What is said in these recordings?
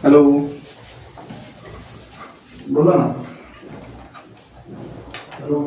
Hello, बोला ना. Hello.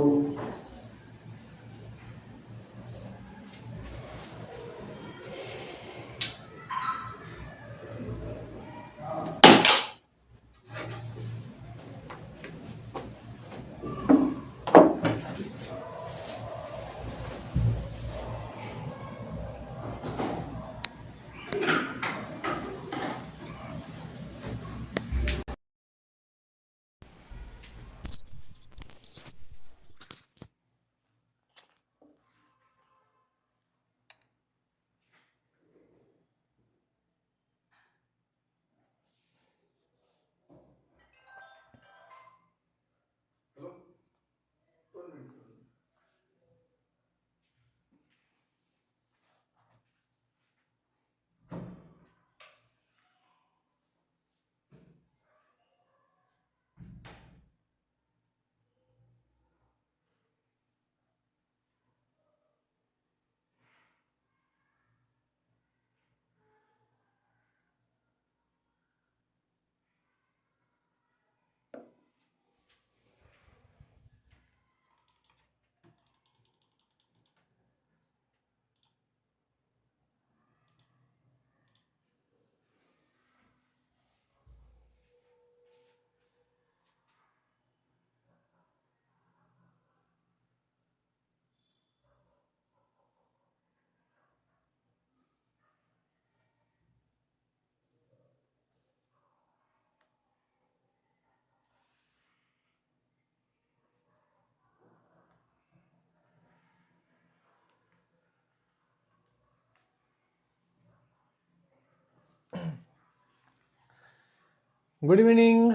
Good evening.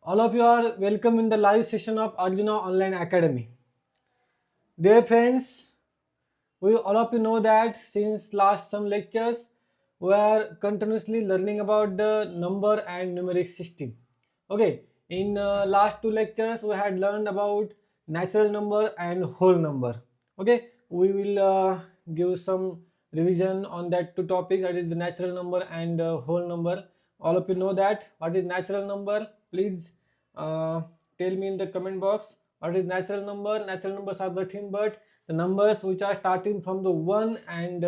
All of you are welcome in the live session of Arjuna Online Academy. Dear friends, all of you know that since last some lectures, we are continuously learning about the number and numeric system. Okay, in last two lectures, we had learned about natural number and whole number. Okay, we will give some revision on that two topics, that is the natural number and whole number. All of you know that. What is natural number? Please tell me in the comment box. What is natural number? Natural numbers are nothing but the numbers which are starting from the 1 and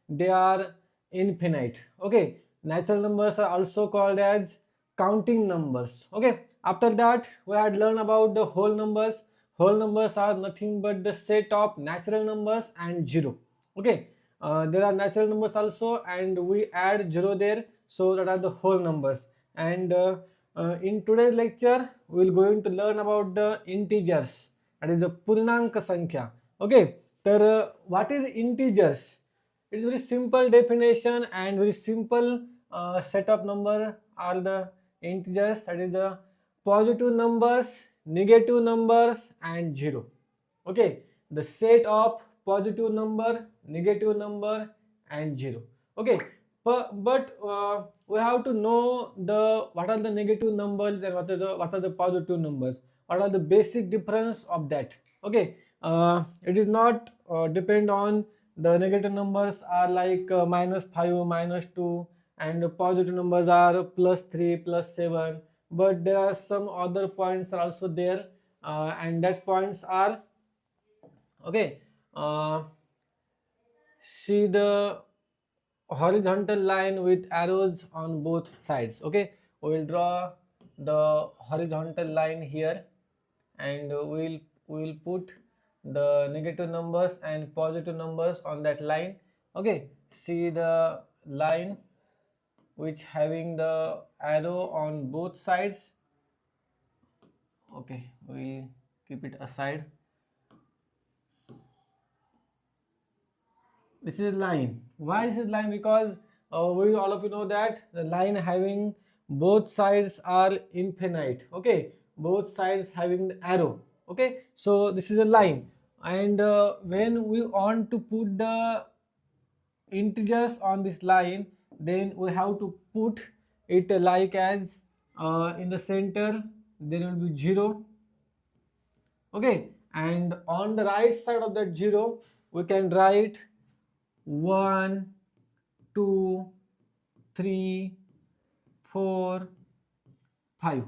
they are infinite. Okay, natural numbers are also called as counting numbers. Okay, after that we had learned about the whole numbers. Whole numbers are nothing but the set of natural numbers and zero. Okay, there are natural numbers also and we add zero there, so that are the whole numbers. And in today's lecture we will going to learn about the integers, that is the purnank sankhya. Okay, तर what is integers? It is very simple definition and very simple set of number are the integers, that is the positive numbers, negative numbers and zero. Okay, the set of positive number, negative number and zero. Okay, but we have to know the what are the negative numbers and what are the positive numbers, what are the basic difference of that. Okay, it is not depend on the negative numbers are like -5 -2 and positive numbers are +3 +7, but there are some other points are also there, and that points are okay. See the horizontal line with arrows on both sides. Okay, we will draw the horizontal line here and we will put the negative numbers and positive numbers on that line. Okay, see the line which having the arrow on both sides. Okay, we'll keep it aside. This is line. Why this is line? Because we all of you know that the line having both sides are infinite. Okay, both sides having the arrow. Okay, so this is a line, and when we want to put the integers on this line, then we have to put it like as in the center there will be 0. Okay, and on the right side of that 0 we can write 1, 2, 3, 4, 5,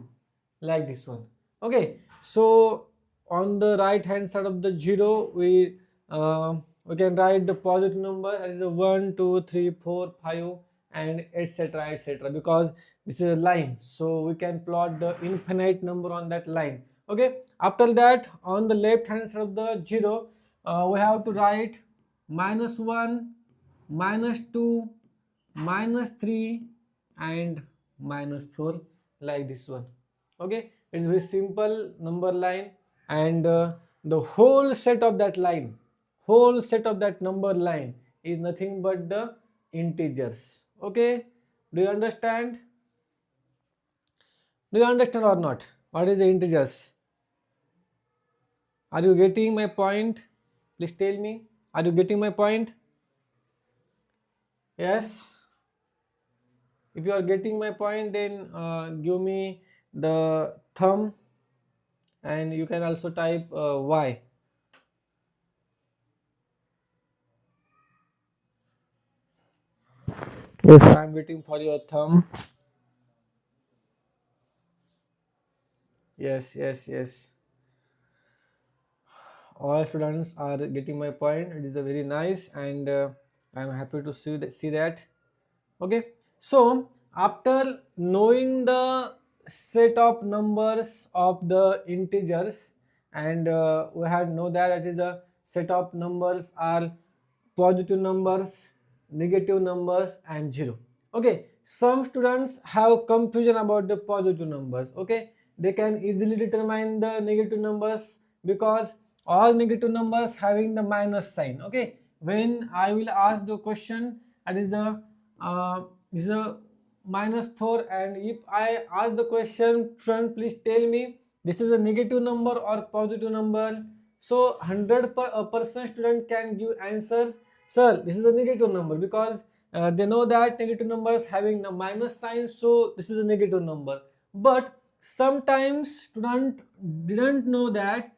like this one. Okay, so on the right hand side of the 0, we can write the positive number, that is a 1, 2, 3, 4, 5, and etc etc, because this is a line, so we can plot the infinite number on that line. Okay, after that, on the left hand side of the 0, we have to write -1, -2, -3, and -4, like this one. Okay, it's very simple number line, and the whole set of that number line is nothing but the integers. Okay, do you understand? Do you understand or not? What is the integers? Are you getting my point? Please tell me. Are you getting my point? Yes? If you are getting my point, then give me the thumb, and you can also type Y. Yes, I am waiting for your thumb. Yes, yes, yes. All students are getting my point. It is a very nice, and I am happy to see that. Okay, so after knowing the set of numbers of the integers, and we had know that it is a set of numbers are positive numbers, negative numbers, and 0. Okay, some students have confusion about the positive numbers. Okay, they can easily determine the negative numbers because all negative numbers having the minus sign. Okay, when I will ask the question, that is a -4, and if I ask the question, friend, please tell me this is a negative number or positive number. So 100% student can give answers, sir, this is a negative number, because they know that negative numbers having the minus sign, so this is a negative number. But sometimes student didn't know that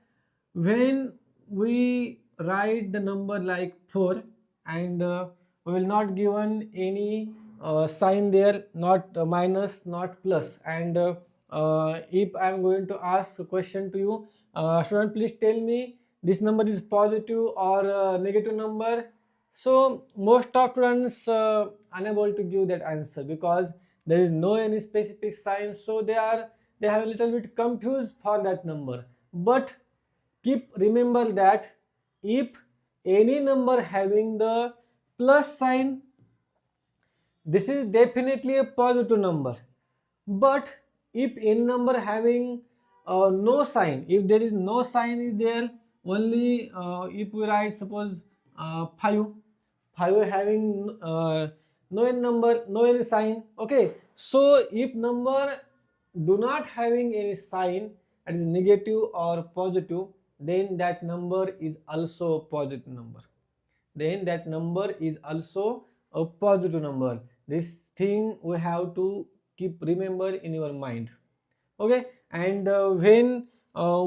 when we write the number like 4, and we will not given any sign there, not minus, not plus, and if I am going to ask a question to you, student, please tell me this number is positive or negative number. So most of students unable to give that answer because there is no any specific sign, so they have a little bit confused for that number. But keep remember that if any number having the plus sign, this is definitely a positive number. But if any number having no sign, if there is no sign is there, only if we write suppose 5 having no any number, no any sign. Okay, so if number do not having any sign, that is negative or positive, then that number is also a positive number. Then that number is also a positive number. This thing we have to keep remember in your mind. Okay, and when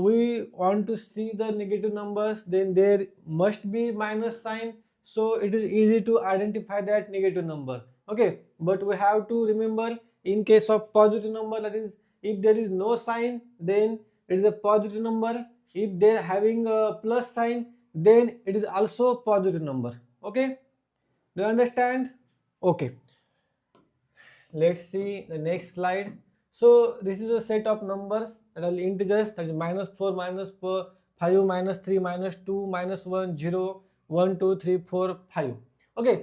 we want to see the negative numbers, then there must be minus sign, so it is easy to identify that negative number. Okay, but we have to remember in case of positive number, that is if there is no sign, then it is a positive number. If they are having a plus sign, then it is also a positive number. Okay, do you understand? Okay, let's see the next slide. So this is a set of numbers that are integers, that is -4, -4, 5, -3, -2, -1, 0, 1, 2, 3, 4, 5. Okay,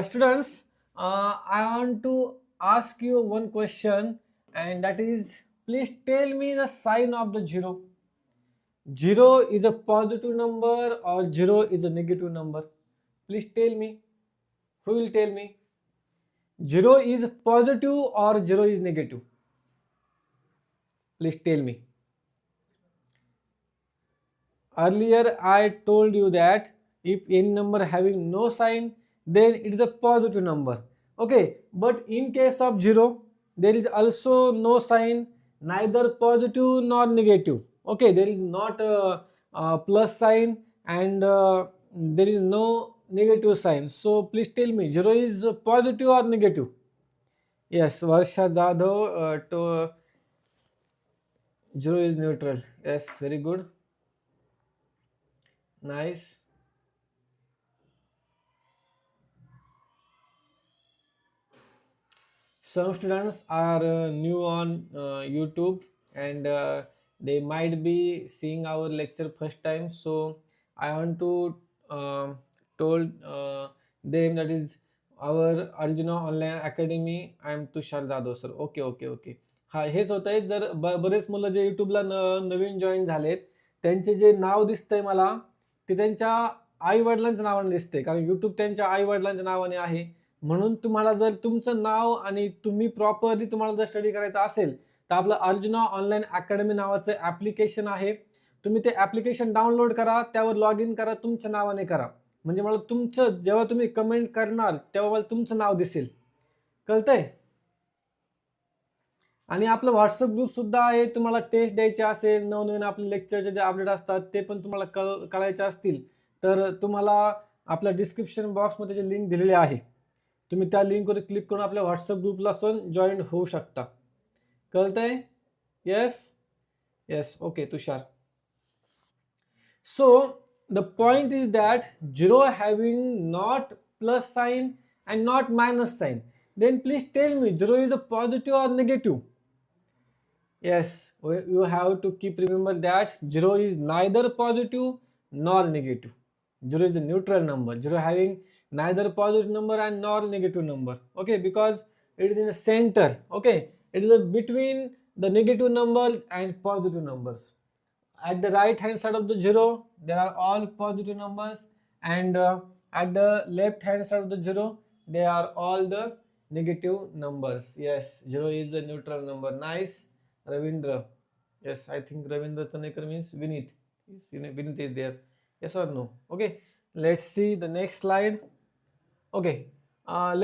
students, I want to ask you one question, and that is, please tell me the sign of the 0. 0 is a positive number or 0 is a negative number? Please tell me. Who will tell me? 0 is positive or 0 is negative? Please tell me. Earlier I told you that if any number having no sign, then it is a positive number. Okay, but in case of 0, there is also no sign, neither positive nor negative. Okay, there is not a plus sign, and there is no negative sign. So please tell me, 0 is positive or negative? Yes, Varsha Jadhav to zero is neutral. Yes, very good. Nice. Some students are new on YouTube, and they might be seeing our lecture first time. So I want to told them that is our Arjuna Online Academy. I am Tushar Jadhav sir. Okay. हा हेच होत आहे. जर बरेच मुलं जे युट्यूबला नवीन join झालेत त्यांचे जे नाव दिसतंय मला ते त्यांच्या आई वडिलांच्या नावाने दिसते, कारण युट्यूब त्यांच्या आई वडिलांच्या नावाने आहे. म्हणून तुम्हाला जर तुमचं नाव आणि तुम्ही प्रॉपरली तुम्हाला जर स्टडी करायचा असेल तर आपलं अर्जुना ऑनलाईन अकॅडमी नावाचं ॲप्लिकेशन आहे. तुम्ही ते ॲप्लिकेशन डाउनलोड करा, त्यावर लॉग इन करा, तुमच्या नावाने करा. म्हणजे मला तुमचं जेव्हा तुम्ही कमेंट करणार तेव्हा मला तुमचं नाव दिसेल. कळतंय? आणि आपलं व्हॉट्सअप ग्रुप सुद्धा आहे. तुम्हाला टेस्ट द्यायचे असेल, नवनवीन आपले लेक्चरचे जे अपडेट असतात ते पण तुम्हाला कळायचे असतील तर तुम्हाला आपल्या डिस्क्रिप्शन बॉक्समध्ये जे लिंक दिलेली आहे तुम्ही त्या लिंकवर क्लिक करून आपल्या व्हॉट्सअप ग्रुपला पण जॉईन होऊ शकता. कळतंय? Yes yes. Okay Tushar. So the point is that 0 having not plus sign and not minus sign. Then please tell me 0 is a positive or negative? Yes, you have to keep remember that 0 is neither positive nor negative. 0 is a neutral number. 0 having neither positive number and nor negative number. Okay, because it is in the center. Okay, it is between the negative numbers and positive numbers. At the right hand side of the 0 there are all positive numbers, and at the left hand side of the 0 they are all the negative numbers. Yes, 0 is a neutral number. Nice, Ravindra. Yes, I think Ravindra Tanekar means Vinith. Vinith is there. Yes or no? Okay, let's see the next slide. Okay,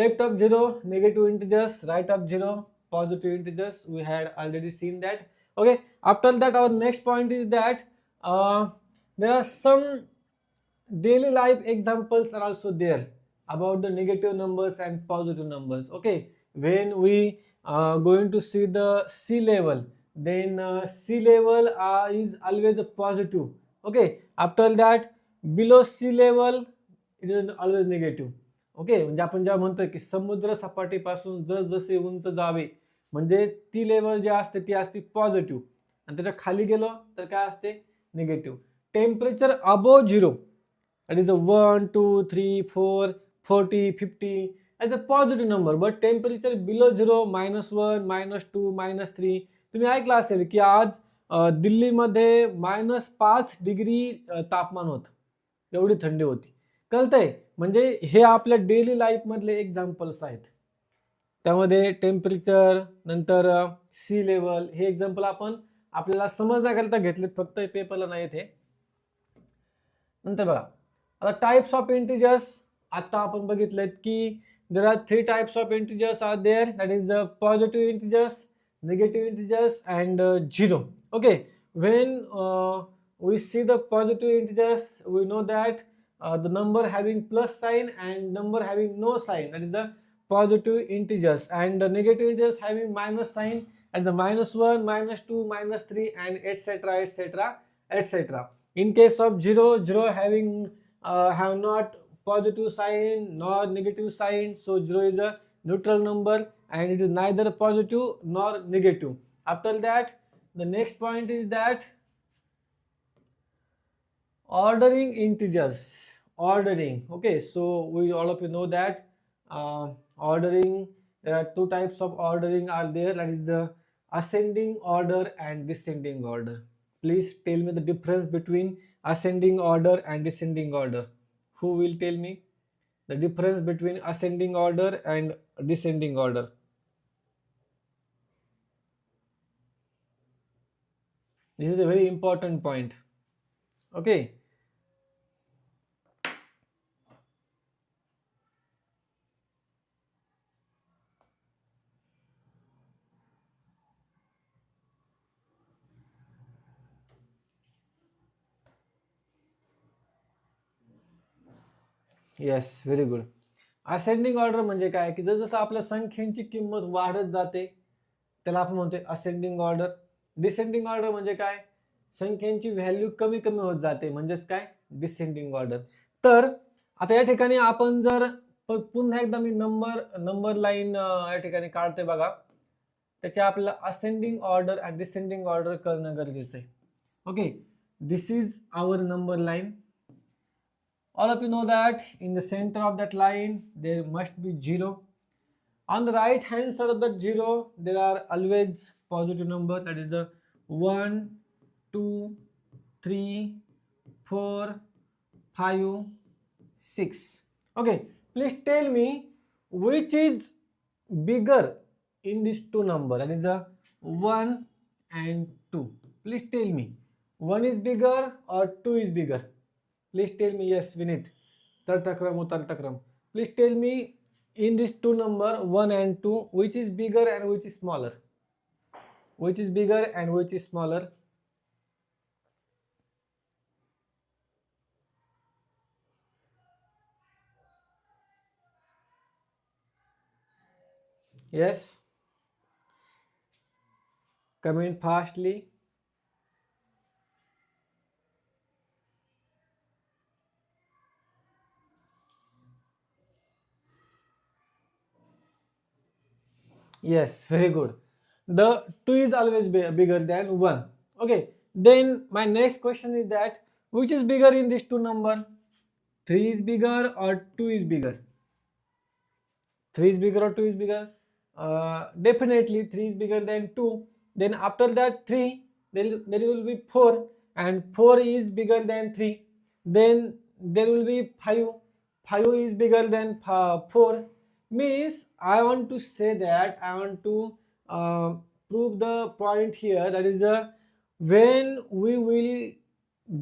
left of 0 negative integers, right of 0 positive integers. We had already seen that. Okay, after that our next point is that there are some daily life examples are also there about the negative numbers and positive numbers. Okay, when we going to see the C level, then C level is always a positive. Okay, after that below C level it is always negative. Okay, म्हणजे आपण जेव्हा म्हणतोय की समुद्र सपाटीपासून जसजसे उंच जावे म्हणजे ती लेवल जी असते ती असते पॉझिटिव्ह, आणि त्याच्या खाली गेलो तर काय असते negative. Temperature above 0 that is a 1 2 3 4 40 50 as a positive number, but temperature below 0 -1 -2 -3. तुम्ही ऐकलं असेल की आज दिल्लीमध्ये -5 डिग्री तापमान होतं, एवढी थंडी होती. कळतंय? म्हणजे हे आपल्या डेली लाईफ मधले एक्झाम्पल्स आहेत. त्यामध्ये टेम्परेचर नंतर सी लेवल हे एक्झाम्पल आपण आपल्याला समजण्याकरिता घेतलेत, फक्त पेपरला नाही येते. नंतर बघा आता टाइप्स ऑफ इंटिजर्स. आता आपण बघितलेत की there are 3 types of integers are there, that is positive integers, negative integers and 0. Okay, when we see the positive integers we know that the number having plus sign and number having no sign, that is the positive integers, and the negative integers having minus sign, and the -1 -2 -3 and etc etc etc. In case of 0 having have not positive sign nor negative sign, so 0 is a neutral number and it is neither positive nor negative. After that the next point is that ordering integers. Ordering. Okay, so we all of you know that ordering, there are 2 types of ordering are there, that is the ascending order and descending order. Please tell me the difference between ascending order and descending order. Who will tell me the difference between ascending order and descending order? This is a very important point. Okay, yes, very good. Ascending order म्हणजे काय की जसं आपल्या संख्यांची किंमत वाढत जाते त्याला आपण म्हणतोय असेंडिंग ऑर्डर. डिसेंडिंग ऑर्डर म्हणजे काय, संख्यांची व्हॅल्यू कमी कमी होत जाते म्हणजेच काय डिसेंडिंग ऑर्डर. तर आता या ठिकाणी आपण जर पुन्हा एकदा मी नंबर लाईन या ठिकाणी काढतोय बघा, त्याच्या आपल्याला असेंडिंग ऑर्डर आणि डिसेंडिंग ऑर्डर करणं गरजेचं आहे. Okay, this is our number line. All of you know that in the center of that line there must be 0. On the right hand side of that 0 there are always positive numbers, that is the 1, 2, 3, 4, 5, 6. Okay, please tell me which is bigger in these two numbers, that is the 1 and 2. Please tell me 1 is bigger or 2 is bigger. Please tell me. Yes, Vinit. Tartagram, Tartakram. Please tell me in these two number 1 and 2 which is bigger and which is smaller. Which is bigger and which is smaller? Yes. Comment fastly. Yes, very good. The 2 is always bigger than 1. Okay, then my next question is that which is bigger in these two number? 3 is bigger or 2 is bigger? 3 is bigger or 2 is bigger? Definitely 3 is bigger than 2. Then after that 3, there will be 4, and 4 is bigger than 3. Then there will be 5. 5 is bigger than 4. Means I want to say that I want to prove the point here, that is when we will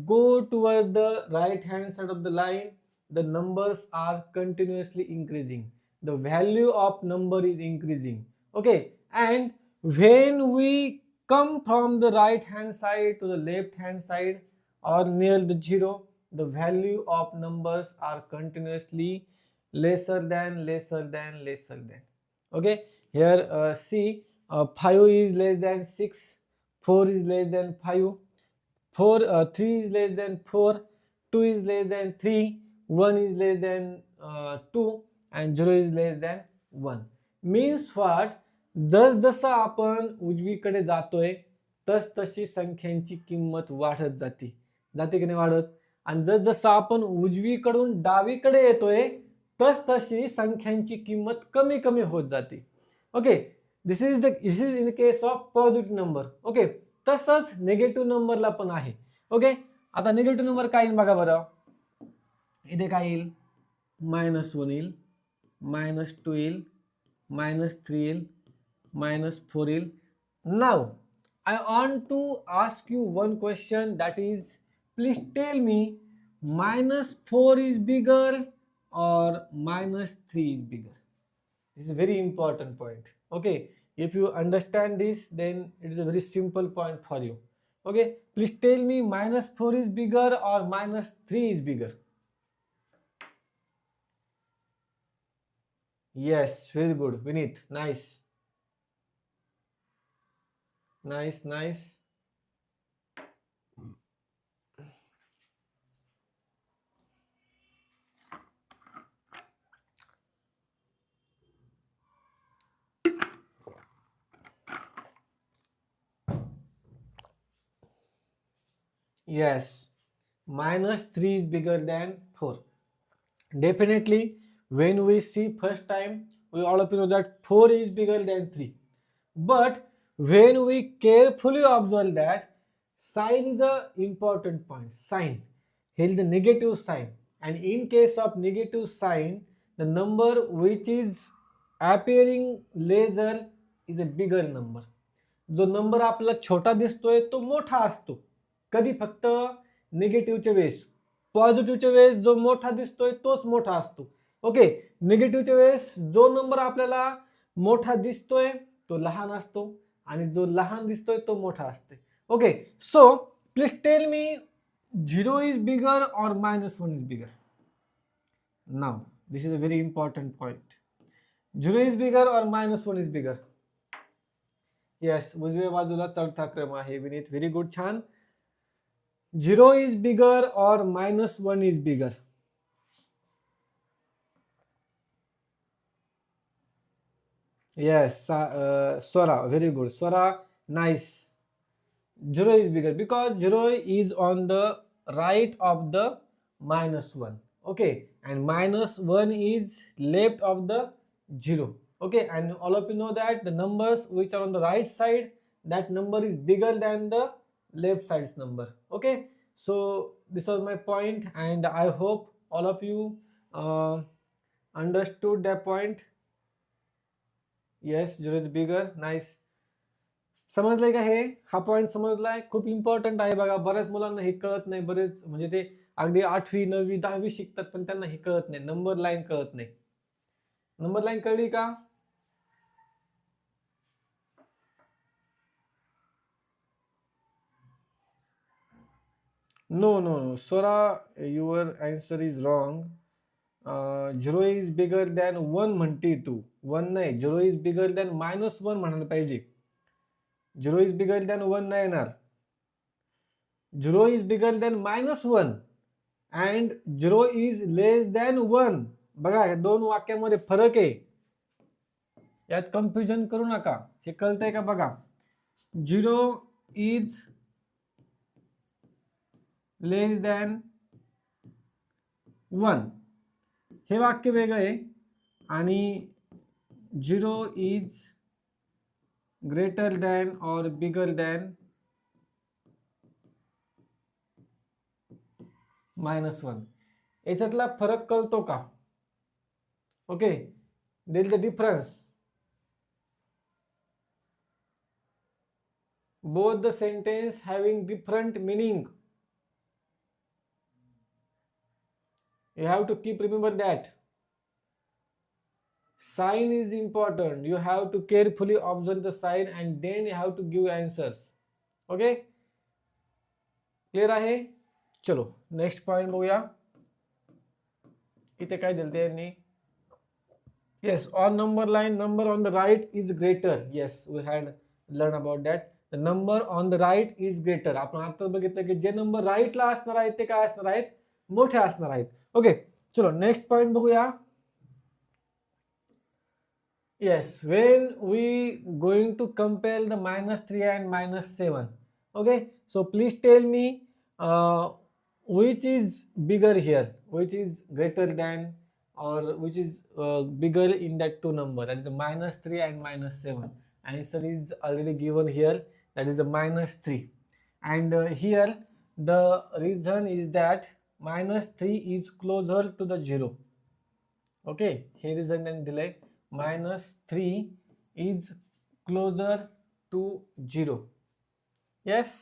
go towards the right hand side of the line, the numbers are continuously increasing, the value of number is increasing. Okay, and when we come from the right hand side to the left hand side or near the 0, the value of numbers are continuously lesser than. Okay, here see 5 is less than 6, 4 is less than 5, 3 is less than 4, 2 is less than 3, 1 is less than 2, and 0 is less than 1. Means what? जसं आपण उजवीकडे जातोय तशी संख्यांची किंमत वाढत जाते की नाही वाढत, आणि जसं आपण उजवीकडून डावीकडे येतोय तशी संख्यांची किंमत कमी कमी होत जाते. Okay, this is in case of positive number. Okay, तसंच निगेटिव्ह नंबरला पण आहे. ओके, आता निगेटिव्ह नंबर काय येईल बघा बरं, इथे काय येईल, -1 येईल, -2 येईल, -3 येईल, -4 येईल. नाव I want to ask you one question, that is, please tell me -4 is bigger or -3 is bigger. This is a very important point. Okay, if you understand this, then it is a very simple point for you. Okay, please tell me -4 is bigger or -3 is bigger. Yes, very good, Vinit. Nice. Yes, -3 is bigger than 4. Definitely, when we see first time, we all of you know that 4 is bigger than 3. But when we carefully observe that, sign is the important point. Sign. Here is the negative sign. And in case of negative sign, the number which is appearing lesser is a bigger number. जो number आपल्याला छोटा दिसतोय तो मोठा असतो. कधी फक्त निगेटिव्हच्या वेळेस. पॉझिटिव्हच्या वेळेस जो मोठा दिसतोय तोच मोठा असतो. ओके, निगेटिव्हच्या वेळेस जो नंबर आपल्याला मोठा दिसतोय तो लहान असतो आणि जो लहान दिसतोय तो मोठा असतो. Okay, so please tell me 0 is bigger or -1 is bigger. Now This is a very important point. 0 is bigger or minus 1 is bigger? Yes, उजव्या बाजूला चौथा क्रम आहे. विनीत, very good, छान. 0 is bigger or minus 1 is bigger? Yes, Swara, very good. Swara, nice. 0 is bigger because 0 is on the right of the minus 1. Okay, and minus 1 is left of the 0. Okay, and all of you know that the numbers which are on the right side, that number is bigger than the left side's number. Okay, so this was my point, and I hope all of you understood that point. Yes, 0 is bigger. Nice. समजलंय का हे? हा point समजलाय? खूप important आहे बघा. बऱ्याच मुलांना हे कळत नाही. बरेच म्हणजे ते अगदी 8वी 9वी 10वी शिकतात पण त्यांना हे कळत नाही. नंबर लाईन कळत नाही. नंबर लाईन कळली का? No. Sora, your answer is wrong. 0 is bigger than 1 म्हणते तू. 1 नाही. 0 is bigger than minus 1 म्हणायला पाहिजे. 0 is bigger than 1 नाही येणार. 0 is bigger than minus 1 and 0 is less than 1. बघा, या दोन वाक्यामध्ये फरक आहे. यात कन्फ्युजन करू नका. हे कळतंय का बघा. 0 is less than 1 हे वाक्य वेगळं आहे आणि 0 is greater than or bigger than minus 1 याच्यातला फरक कळतो का? Okay, there is the difference. Both the sentence having different meaning. You have to keep remember that. Sign is important. You have to carefully observe the sign and then you have to give answers. Okay? Clear आहे? चलो next point बघूया. इथे काय दिलते यांनी? Yes, on number line, number on the right is greater. Yes, we had learned about that. The number on the right is greater. आपण आता बघितलं की जे नंबर राईटला असणार आहेत ते काय असणार आहेत? मोठे असणार आहेत. ओके, चलो नेक्स्ट पॉइंट बघूया. Yes, when we going to compare the -3 and -7. Okay, so please tell me which is bigger here, which is greater than or which is bigger in that two number, that is the -3 and -7. Answer is already given here, that is the -3. And here the reason is that -3 is closer to the 0. Okay, here is the delay. -3 is closer to 0. Yes,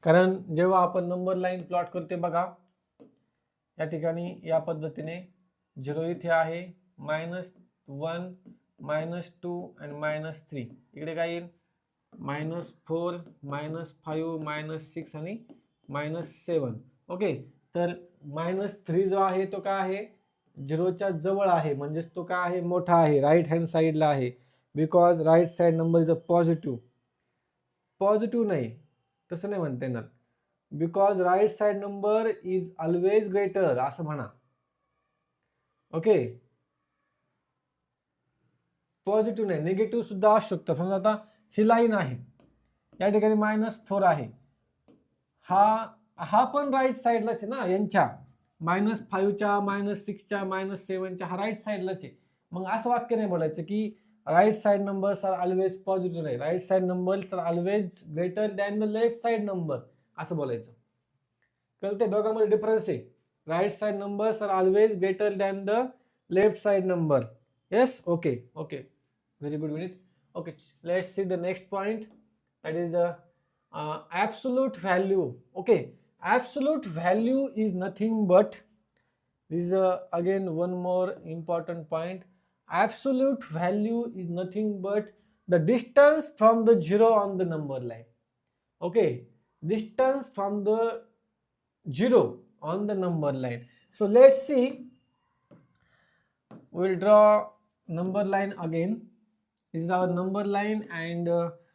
कारण जेव्हा आपण number line plot करते बघा, या ठिकाणी या पद्धतीने 0 इथे आहे, -1 -2 आणि -3. इकडे काय येईल? -4 -5 -6 आणि -7. ओके, तर -3 जो आहे तो काय आहे? 0च्या जवळ आहे, म्हणजेच तो काय आहे? मोठा आहे, राईट हँड साईडला आहे. Because right side number is a positive. Positive नाही, तसं नाही म्हणता येणार. Because right side number is always greater असं म्हणा. ओके, पॉझिटिव्ह नाही, निगेटिव्ह सुद्धा असू शकतं. समजा आता ही लाईन आहे, या ठिकाणी -4 आहे, हा पण राईट साईडलाच आहे ना, यांच्या -5च्या -6च्या -7च्या हा राईट साईडलाच आहे. मग असं वाक्य नाही बोलायचं की right side numbers are always positive. नाही, right side numbers are always greater than the left side number असं बोलायचं. कळते? दोघांमध्ये डिफरन्स आहे. Right side numbers are always greater than the left side number. Yes, okay okay, very good Vineet. Okay, let's see the next point, that is absolute value. Okay, absolute value is nothing but, this is again one more important point. Absolute value is nothing but the distance from the 0 on the number line. Okay, distance from the 0 on the number line. So let's see we will draw number line again. This is our number line, and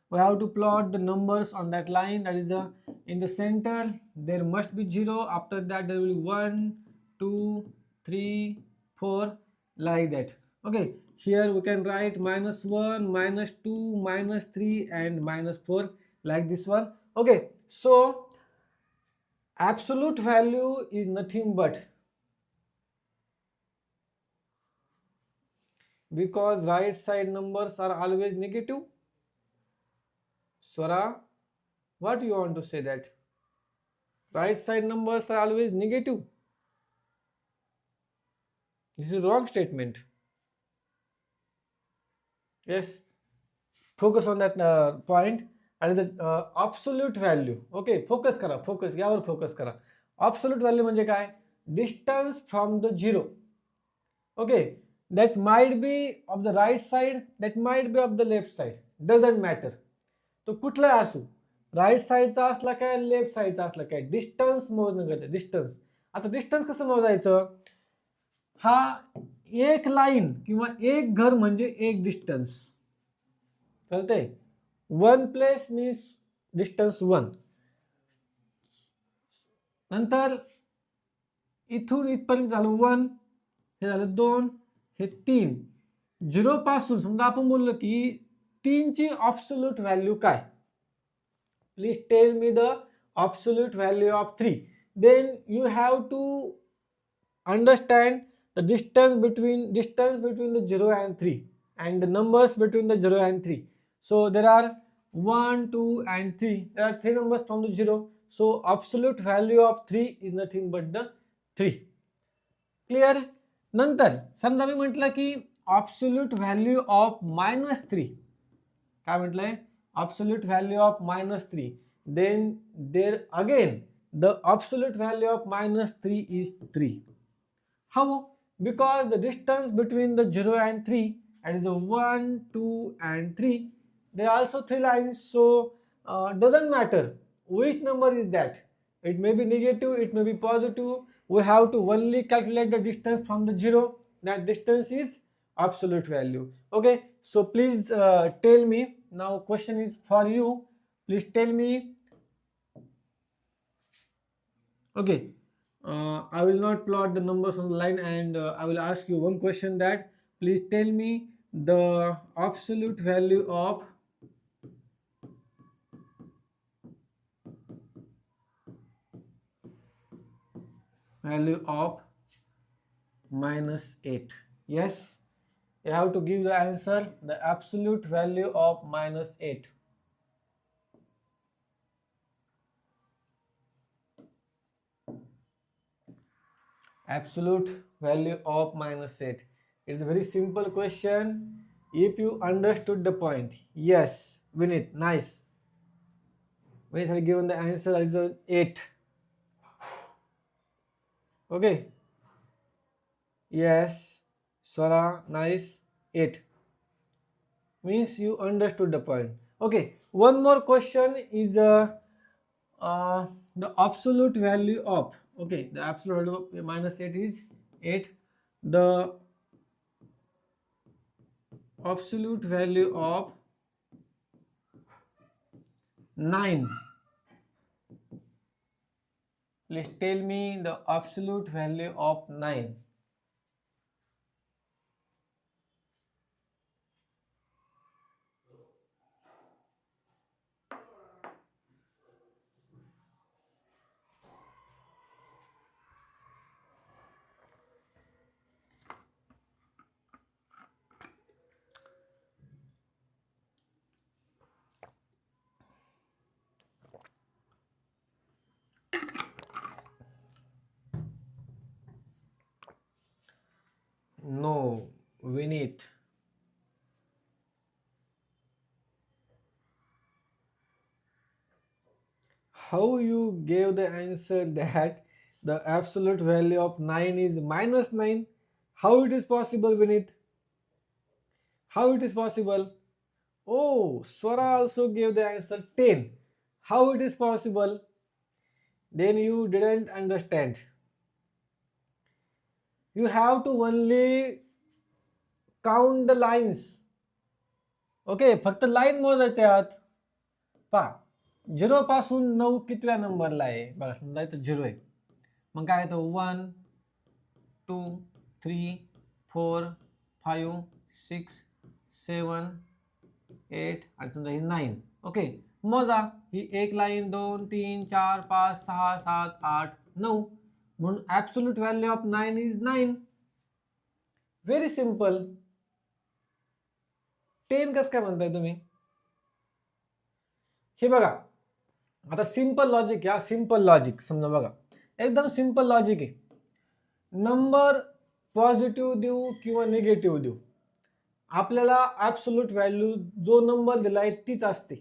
we have to plot the numbers on that line. That is in the center there must be 0. After that there will be 1, 2, 3, 4, like that. Okay, here we can write -1, -2, -3 and -4, like this one. Okay, so absolute value is nothing but, because right side numbers are always negative. Swara, what you want to say that? Right side numbers are always negative. This is wrong statement. Yes, focus on that point. And the absolute value. Okay, focus kara, focus. Yavar focus करा. Absolute value म्हणजे काय? Distance from the 0. Okay, that might be of the right side, that might be of the left side. Doesn't matter. तो कुठला असू, right साईडचा असला काय left साईडचा असला काय, डिस्टन्स मोजणं गरजेचं. डिस्टन्स, आता डिस्टन्स कसं मोजायचं? हा एक लाईन किंवा एक घर म्हणजे एक डिस्टन्स, कळतंय? 1 प्लेस मीन्स डिस्टन्स 1. नंतर इथून इथपर्यंत झालं 1, हे झालं 2, हे 3. 0 पासून समजा आपण बोललो की 3 ची absolute व्हॅल्यू काय? Please tell me the absolute value of 3. Then you have to understand the distance between the 0 and 3 and the numbers between the 0 and 3. So there are 1, 2 and 3. There are 3 numbers from the 0. So absolute value of 3 is nothing but the 3. Clear? नंतर समजा मी म्हटलं की absolute value of -3. काय म्हटलंय? Absolute value of -3. Then there again the absolute value of -3 is 3. How? Because the distance between the 0 and 3, that is a 1, 2 and 3, there are also 3 lines. So doesn't matter which number is that. It may be negative, it may be positive. We have to only calculate the distance from the 0. That distance is absolute value. Okay, so please tell me. Now question is for you. Please tell me. Okay, I will not plot the numbers on the line, and I will ask you one question, that please tell me the absolute value of -8. Yes, you have to give the answer, the absolute value of -8. Absolute value of -8. It's a very simple question if you understood the point. Yes, Vinit, nice. Vinit has given the answer as 8. Okay. Yes, Swara, nice. 8 means you understood the point. Okay, one more question is the absolute value of, okay, the absolute value of -8 is 8. The absolute value of 9. Please tell me the absolute value of 9. No, Vinit. How you gave the answer that the absolute value of 9 is -9? How it is possible, Vinit? How it is possible? Oh, Swara also gave the answer 10. How it is possible? Then you didn't understand. You have to only count the lines. Okay, फक्त line मोजायच्या आहेत. पहा 0 पासून 9 कितव्या नंबरला आहे बघा. समजा इथं 0 आहे, मग काय येतं 1 2 3 4 5 6 7 8 आणि समजा ही 9. ओके, मोजा. ही एक लाईन 2 3 4 5 6 7 8 9. म्हणून absolute value of 9 is 9. Very simple. 10 कसं काय म्हणताय तुम्ही? हे बघा, आता सिंपल लॉजिक या, सिंपल लॉजिक समजा बघा, एकदम सिंपल लॉजिक आहे. नंबर पॉझिटिव्ह देऊ किंवा निगेटिव्ह देऊ, आपल्याला ॲब्सोल्यूट व्हॅल्यू जो नंबर दिलाय तीच असते.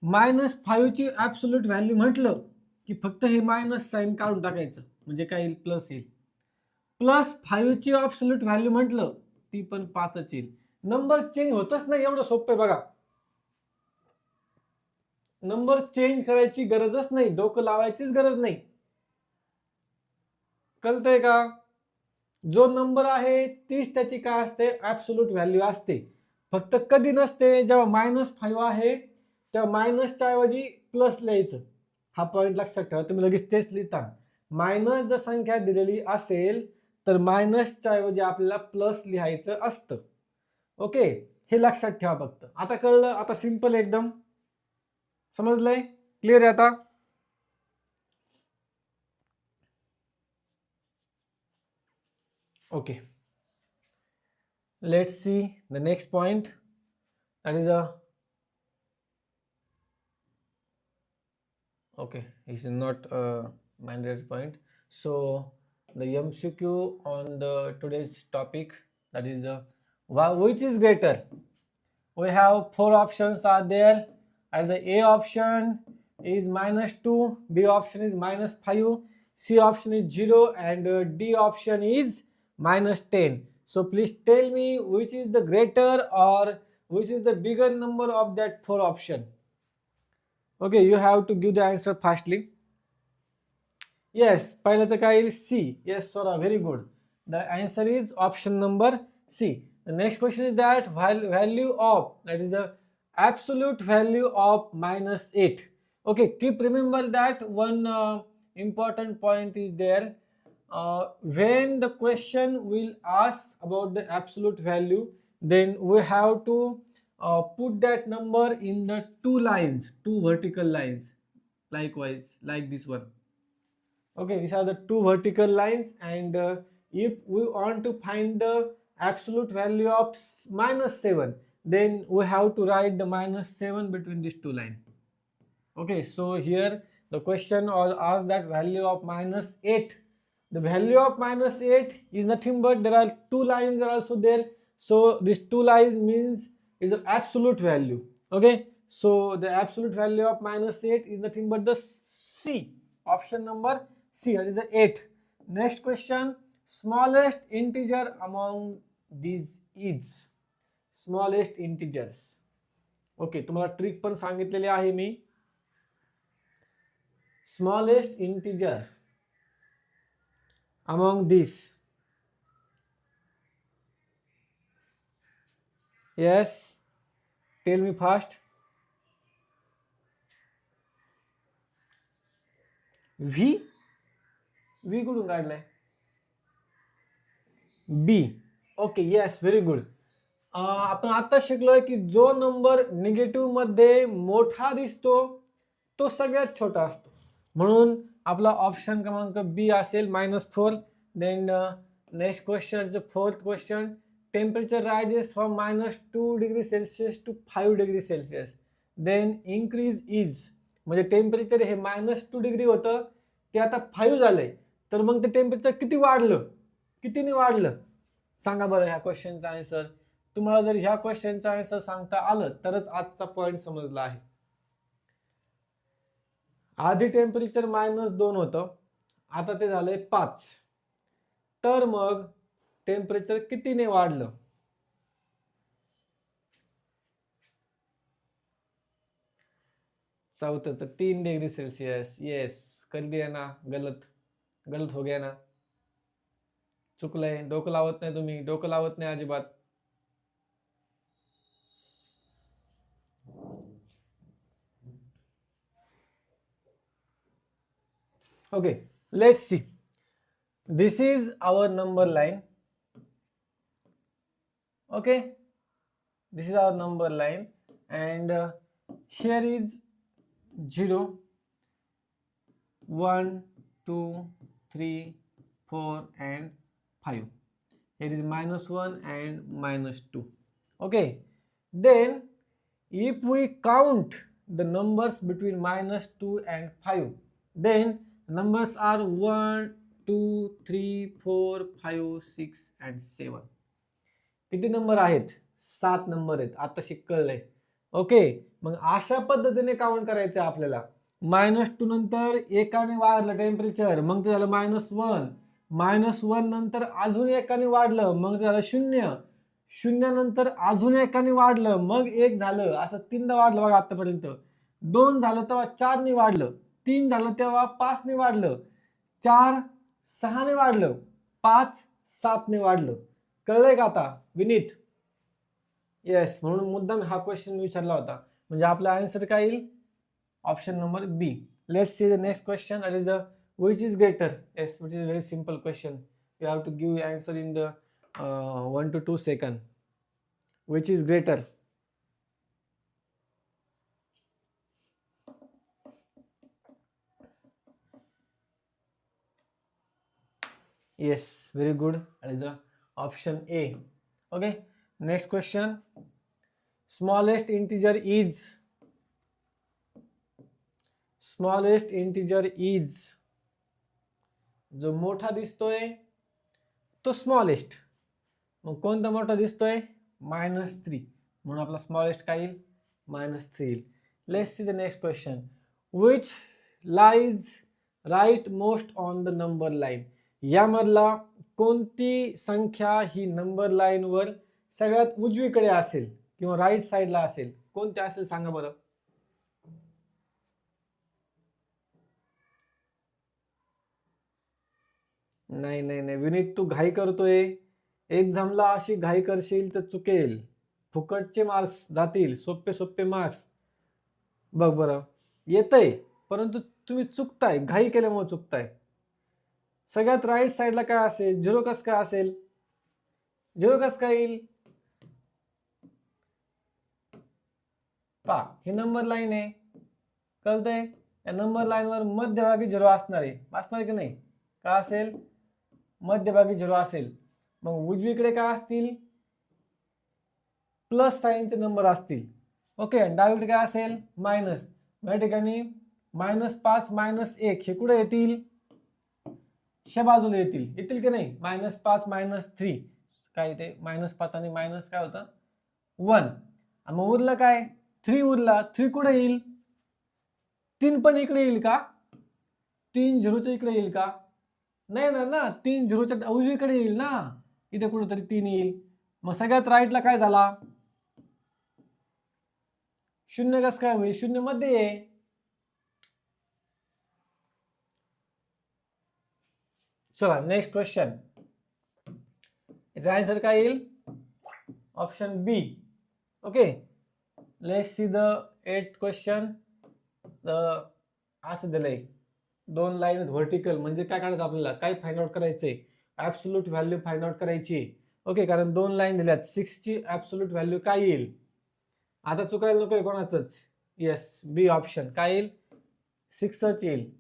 -5 ची ॲब्सोल्यूट व्हॅल्यू म्हटलं की फक्त हे मायनस साइन काढून टाकायचं, म्हणजे काय येईल, प्लस येईल. +5 ची ॲब्सोल्यूट व्हॅल्यू म्हटलं ती पण 5च येईल. नंबर चेंज होतच नाही, एवढं सोपं आहे बघा. नंबर चेंज करायची गरजच नाही, डोकं लावायचीच गरज नाही. कळतंय का? जो नंबर आहे तीच त्याची काय असते, ॲब्सोल्यूट व्हॅल्यू असते. फक्त कधी नसते, जेव्हा -5 आहे तेव्हा मायनसच्या ऐवजी प्लस लिहायचं. हा पॉईंट लक्षात ठेवा, तुम्ही लगेच तेच लिहिता. मायनस जर संख्या दिलेली असेल तर मायनसच्या ऐवजी आपल्याला प्लस लिहायचं असतं. ओके, हे लक्षात ठेवा फक्त. आता कळलं? आता सिंपल एकदम समजलंय? क्लिअर आहे आता? Okay, let's see the next point. That is okay, it's not a mandatory point. So the MCQ on the today's topic, that is which is greater. We have 4 options are there, and the A option is -2, B option is -5, C option is 0, and D option is -10. So please tell me which is the greater or which is the bigger number of that 4 option. Okay, you have to give the answer fastly. Yes, पहिल्याचं काय येईल, C. Yes, Sora, very good. The answer is option number C. The next question is that value of, that is the absolute value of -8. Okay, keep remember that one important point is there. When the question will ask about the absolute value, then we have to put that number in the 2 lines, 2 vertical lines, likewise like this one. Okay, these are the 2 vertical lines, and if we want to find the absolute value of -7, then we have to write the -7 between these 2 lines. Okay, so here the question asks that value of -8. The value of -8 is nothing but there are 2 lines are also there. So these 2 lines means is the absolute value. Okay, so the absolute value of -8 is nothing but the C, option number C, that is the 8. Next question, smallest integer among these is. Smallest integers. Okay, तुम्हाला trick पण सांगितलेली आहे मी. Smallest integer among these. Yes, tell me fast. V कुठून काढलाय? B. Okay, yes, very good. आपण आता शिकलोय की जो नंबर निगेटिव्ह मध्ये मोठा दिसतो तो सगळ्यात छोटा असतो. म्हणून आपला ऑप्शन क्रमांक बी असेल -4. Then next question, the 4th question, temperature rises from -2 degree Celsius to 5 degree Celsius. Then increase is, म्हणजे टेम्परेचर हे -2 डिग्री होतं ते आता 5 झालंय, तर मग ते टेम्परेचर किती वाढलं, कितीने वाढलं सांगा बरं ह्या क्वेश्चनचा आन्सर. तुम्हाला जर ह्या क्वेश्चनचा आन्सर सांगता आलं तरच आजचा पॉइंट समजला आहे. आधी टेम्परेचर -2 होतं, आता ते झालंय 5, तर मग टेम्परेचर कितीने वाढलं? चौथं तर 3 डिग्री सेल्सियस. येस, कर दिया ना, गलत हो गया ना, चुकलंय. डोकं लावत नाही तुम्ही, डोकं लावत नाही अजिबात. Okay, let's see. This is our number line. Okay, this is our number line, and here is 0, 1, 2, 3, 4 and 5. Here is -1 and -2. Okay, then if we count the numbers between -2 and 5, then numbers are 1, 2, 3, 4, 5, 6 and 7. किती number आहेत? 7 number आहेत. आता कळलंय. Okay, मग अशा पद्धतीने count करायचं आपल्याला. -2 नंतर एकाने वाढलं टेम्परेचर, मग ते झालं -1. -1 नंतर अजून एकाने वाढलं, मग ते झालं 0. 0 नंतर अजून एकाने वाढलं, मग 1 झालं. असं 3दा वाढलं बघा आतापर्यंत. 2 झालं तेव्हा 4 ने वाढलं, 3 झालं तेव्हा 5 ने वाढलं, 4 6 ने वाढलं, 5 7 ने वाढलं. कळलंय का आता विनीत? येस, म्हणून मुद्दाम हा क्वेश्चन विचारला होता. म्हणजे आपला आन्सर काय येईल? Option number B. Let's see the next question. That is which is greater? Yes, which is a very simple question. You have to give answer in the 1 to 2 seconds. Which is greater? Yes, very good. That is the option A. Okay, next question. Smallest integer is जो मोठा दिसतोय तो smallest. मग कोणता मोठा दिसतोय? -3. म्हणून आपला smallest काय येईल? -3 येईल. Let's see the next question. Which lies right most on the number line? यामधला कोणती संख्या ही नंबर लाईन वर सगळ्यात उजवीकडे असेल किंवा राईट साईडला असेल? कोणती असेल सांगा बरं. नाही नाही नाही विनीत, तू घाई करतोय. एक्झामला अशी घाई करशील तर चुकेल. फुकटचे मार्क्स जातील, सोपे मार्क्स. बघ बरं, येतंय परंतु तुम्ही चुकताय, घाई केल्यामुळे चुकताय. सगळ्यात राईट साईडला काय असेल? 0 कस काय असेल? 0 कस काय येईल? पहा, ही नंबर लाईन आहे, कळतंय? या नंबर लाईन वर मध्यभागी 0 असणार आहे की नाही? का असेल? मध्यभागी 0 असेल. मग उजवीकडे काय असतील? प्लस साईनचे नंबर असतील. ओके, डावीकडे काय असेल? मायनस. या ठिकाणी -5 -1 हे कुठे येतील? ह्या बाजूला येतील की नाही? -5 -3 काय ते? -5 आणि मायनस काय होतं? 1. मग उरलं काय? 3 उरला. 3 कुठे येईल? 3 पण इकडे येईल का? 3 0च्या इकडे येईल का? नाही ना, 3 0च्या उजवीकडे येईल ना. इथे कुठेतरी 3 येईल. मग सगळ्यात राईटला काय झाला? 0 कस काय होईल? 0 मध्ये आहे. चला नेक्स्ट क्वेश्चन. याचा आन्सर काय येईल? Option B. Okay, let's see the 8th question. असं दिलंय 2 लाईन व्हर्टिकल. म्हणजे काय काढायचं आपल्याला? काय फाइंड आउट करायचंय? ऍब्सोल्यूट व्हॅल्यू फाइंड आउट करायची. ओके, कारण 2 लाईन दिल्यात. 6 ची ऍब्सोल्यूट व्हॅल्यू काय येईल? आता चुकायला नकोय कोणाचंच. येस, बी ऑप्शन काय येईल? 6च येईल.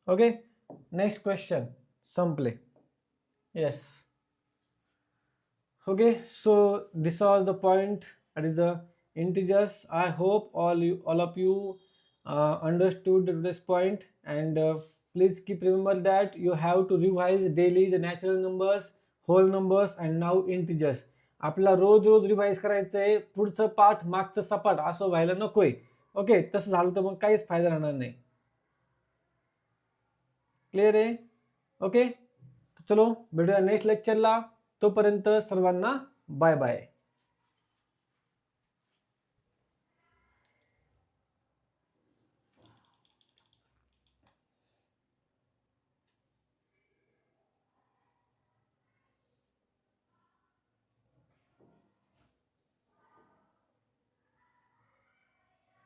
Okay, next question. संपले. Yes. Okay, so this was the point, that is the integers. I hope all of you understood this point, and please keep remember that you have to revise daily the natural numbers, whole numbers and now integers. आपला रोज revise करायचंय. पुढचं पाठ मागचं सपाट असं व्हायला नकोय. Okay, तसं झालं तर मग काहीच फायदा राहणार नाही. क्लिअर आहे? ओके, चलो भेटूया नेक्स्ट लेक्चरला. तोपर्यंत सर्वांना बाय बाय.